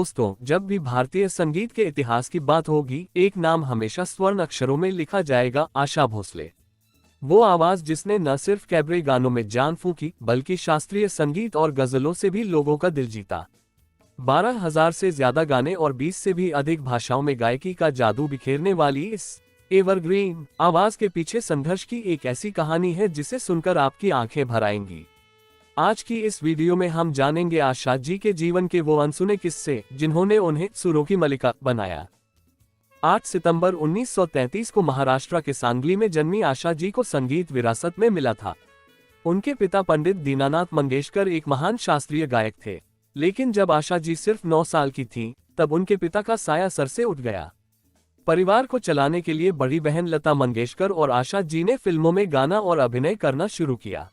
दोस्तों, जब भी भारतीय संगीत के इतिहास की बात होगी, एक नाम हमेशा स्वर्ण अक्षरों में लिखा जाएगा, आशा भोसले। वो आवाज जिसने न सिर्फ कैबरे गानों में जान फूंकी, बल्कि शास्त्रीय संगीत और गजलों से भी लोगों का दिल जीता। 12,000 से ज्यादा गाने और 20 से भी अधिक भाषाओं में गायकी का जादू बिखेरने वाली इस एवरग्रीन आवाज के पीछे संघर्ष की एक ऐसी कहानी है जिसे सुनकर आपकी आंखें भर आएंगी। आज की इस वीडियो में हम जानेंगे आशा जी के जीवन के वो अनसुने किस्से जिन्होंने उन्हें सुरों की मलिका बनाया। 8 सितंबर 1933 को महाराष्ट्र के सांगली में जन्मी आशा जी को संगीत विरासत में मिला था। उनके पिता पंडित दीनानाथ मंगेशकर एक महान शास्त्रीय गायक थे, लेकिन जब आशा जी सिर्फ 9 साल की थीं, तब उनके पिता का साया सर से उठ गया। परिवार को चलाने के लिए बड़ी बहन लता मंगेशकर और आशा जी ने फिल्मों में गाना और अभिनय करना शुरू किया।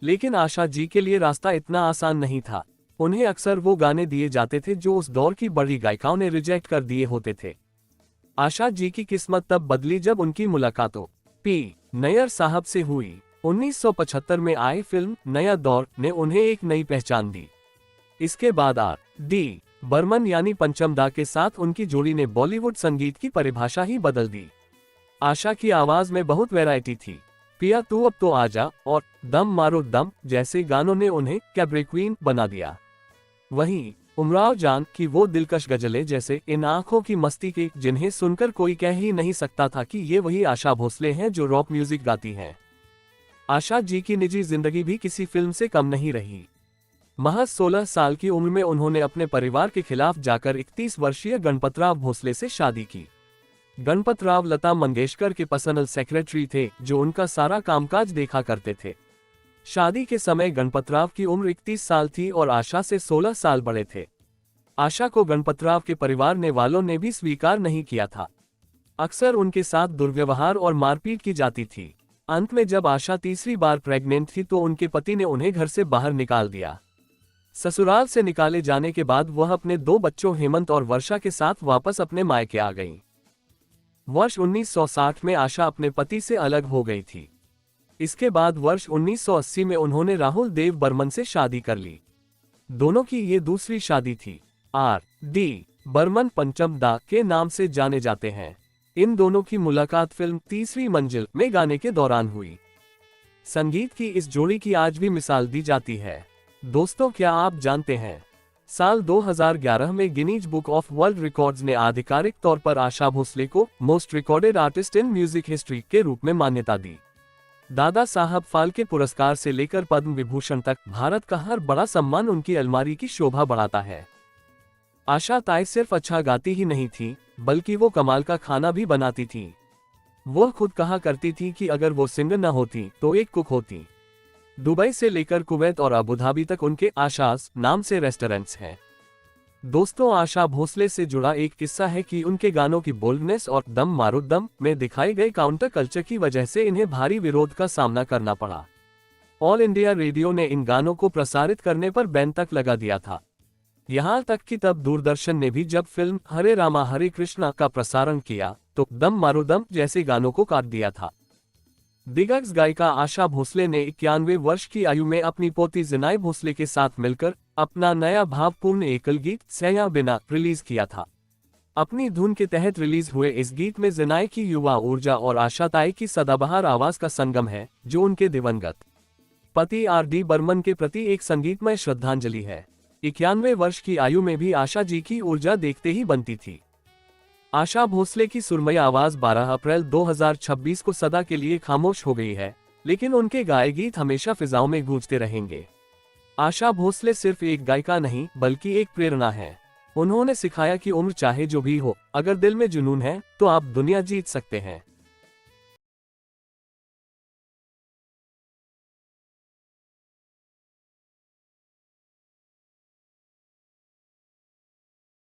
लेकिन आशा जी के लिए रास्ता इतना आसान नहीं था। उन्हें अक्सर वो गाने दिए जाते थे जो उस दौर की बड़ी गायिकाओं ने रिजेक्ट कर दिए होते थे। आशा जी की किस्मत तब बदली जब उनकी मुलाकात पी नैयर साहब से हुई। 1975 में आई फिल्म नया दौर ने उन्हें एक नई पहचान दी। इसके बाद R.D. बर्मन यानी पंचम दा के साथ उनकी जोड़ी ने बॉलीवुड संगीत की परिभाषा ही बदल दी। आशा की आवाज में बहुत वैरायटी थी। पिया तू अब तो आजा और दम मारो दम जैसे गानों ने उन्हें कैबरे क्वीन बना दिया। वहीं उमराव जान की वो दिलकश गजलें जैसे इन आंखों की मस्ती के, जिन्हें सुनकर कोई कह ही नहीं सकता था कि ये वही आशा भोसले हैं जो रॉक म्यूजिक गाती हैं। आशा जी की निजी जिंदगी भी किसी फिल्म से कम नहीं रही। महज 16 साल की उम्र में उन्होंने अपने परिवार के खिलाफ जाकर 31 वर्षीय गणपतराव भोसले से शादी की। गणपतराव लता मंगेशकर के पर्सनल सेक्रेटरी थे, जो उनका सारा कामकाज देखा करते थे। शादी के समय गणपतराव की उम्र 31 साल थी और आशा से 16 साल बड़े थे। आशा को गणपतराव के परिवार ने वालों ने भी स्वीकार नहीं किया था। अक्सर उनके साथ दुर्व्यवहार और मारपीट की जाती थी। अंत में जब आशा तीसरी बार प्रेग्नेंट थी तो उनके पति ने उन्हें घर से बाहर निकाल दिया। ससुराल से निकाले जाने के बाद वह अपने 2 बच्चों हेमंत और वर्षा के साथ वापस अपने मायके आ गईं। वर्ष 1960 में आशा अपने पति से अलग हो गई थी। इसके बाद वर्ष 1980 में उन्होंने राहुल देव बर्मन से शादी कर ली। दोनों की ये दूसरी शादी थी। R.D. बर्मन पंचम दा के नाम से जाने जाते हैं। इन दोनों की मुलाकात फिल्म तीसरी मंजिल में गाने के दौरान हुई। संगीत की इस जोड़ी की आज भी मिसाल दी जाती है। दोस्तों, क्या आप जानते हैं, साल 2011 में Guinness book of world records ने आधिकारिक तौर पर आशा भोसले को most recorded artist in music history के रूप में मान्यता दी। दादा साहब फाल्के पुरस्कार से लेकर पद्म विभूषण तक भारत का हर बड़ा सम्मान उनकी अलमारी की शोभा बढ़ाता है। आशा ताई सिर्फ अच्छा गाती ही नहीं थी, बल्कि वो कमाल का खाना भी बनाती थी। वो खुद कहा करती थी कि अगर वो सिंगर न होती तो एक कुक होती। दुबई से लेकर कुवैत और अबू धाबी तक उनके आशास नाम से रेस्टोरेंट्स हैं। दोस्तों, आशा भोसले से जुड़ा एक किस्सा है कि उनके गानों की बोल्डनेस और दम मारो दम में दिखाए गए काउंटर कल्चर की वजह से इन्हें भारी विरोध का सामना करना पड़ा। ऑल इंडिया रेडियो ने इन गानों को प्रसारित करने पर बैन तक लगा दिया था। यहाँ तक कि तब दूरदर्शन ने भी जब फिल्म हरे रामा हरे कृष्णा का प्रसारण किया तो दम मारो दम जैसे गानों को काट दिया था। दिग्गज गायिका आशा भोसले ने 91 वर्ष की आयु में अपनी पोती जिनाई भोसले के साथ मिलकर अपना नया भावपूर्ण एकल गीत सैया बिना रिलीज किया था। अपनी धुन के तहत रिलीज हुए इस गीत में जिनाई की युवा ऊर्जा और आशा ताई की सदाबहार आवाज का संगम है, जो उनके दिवंगत पति R.D. बर्मन के प्रति एक संगीतमय श्रद्धांजलि है। 91 वर्ष की आयु में भी आशा जी की ऊर्जा देखते ही बनती थी। आशा भोसले की सुरमई आवाज 12 अप्रैल 2026 को सदा के लिए खामोश हो गई है, लेकिन उनके गाए गीत हमेशा फिजाओं में गूंजते रहेंगे। आशा भोसले सिर्फ एक गायिका नहीं, बल्कि एक प्रेरणा है। उन्होंने सिखाया कि उम्र चाहे जो भी हो, अगर दिल में जुनून है तो आप दुनिया जीत सकते हैं।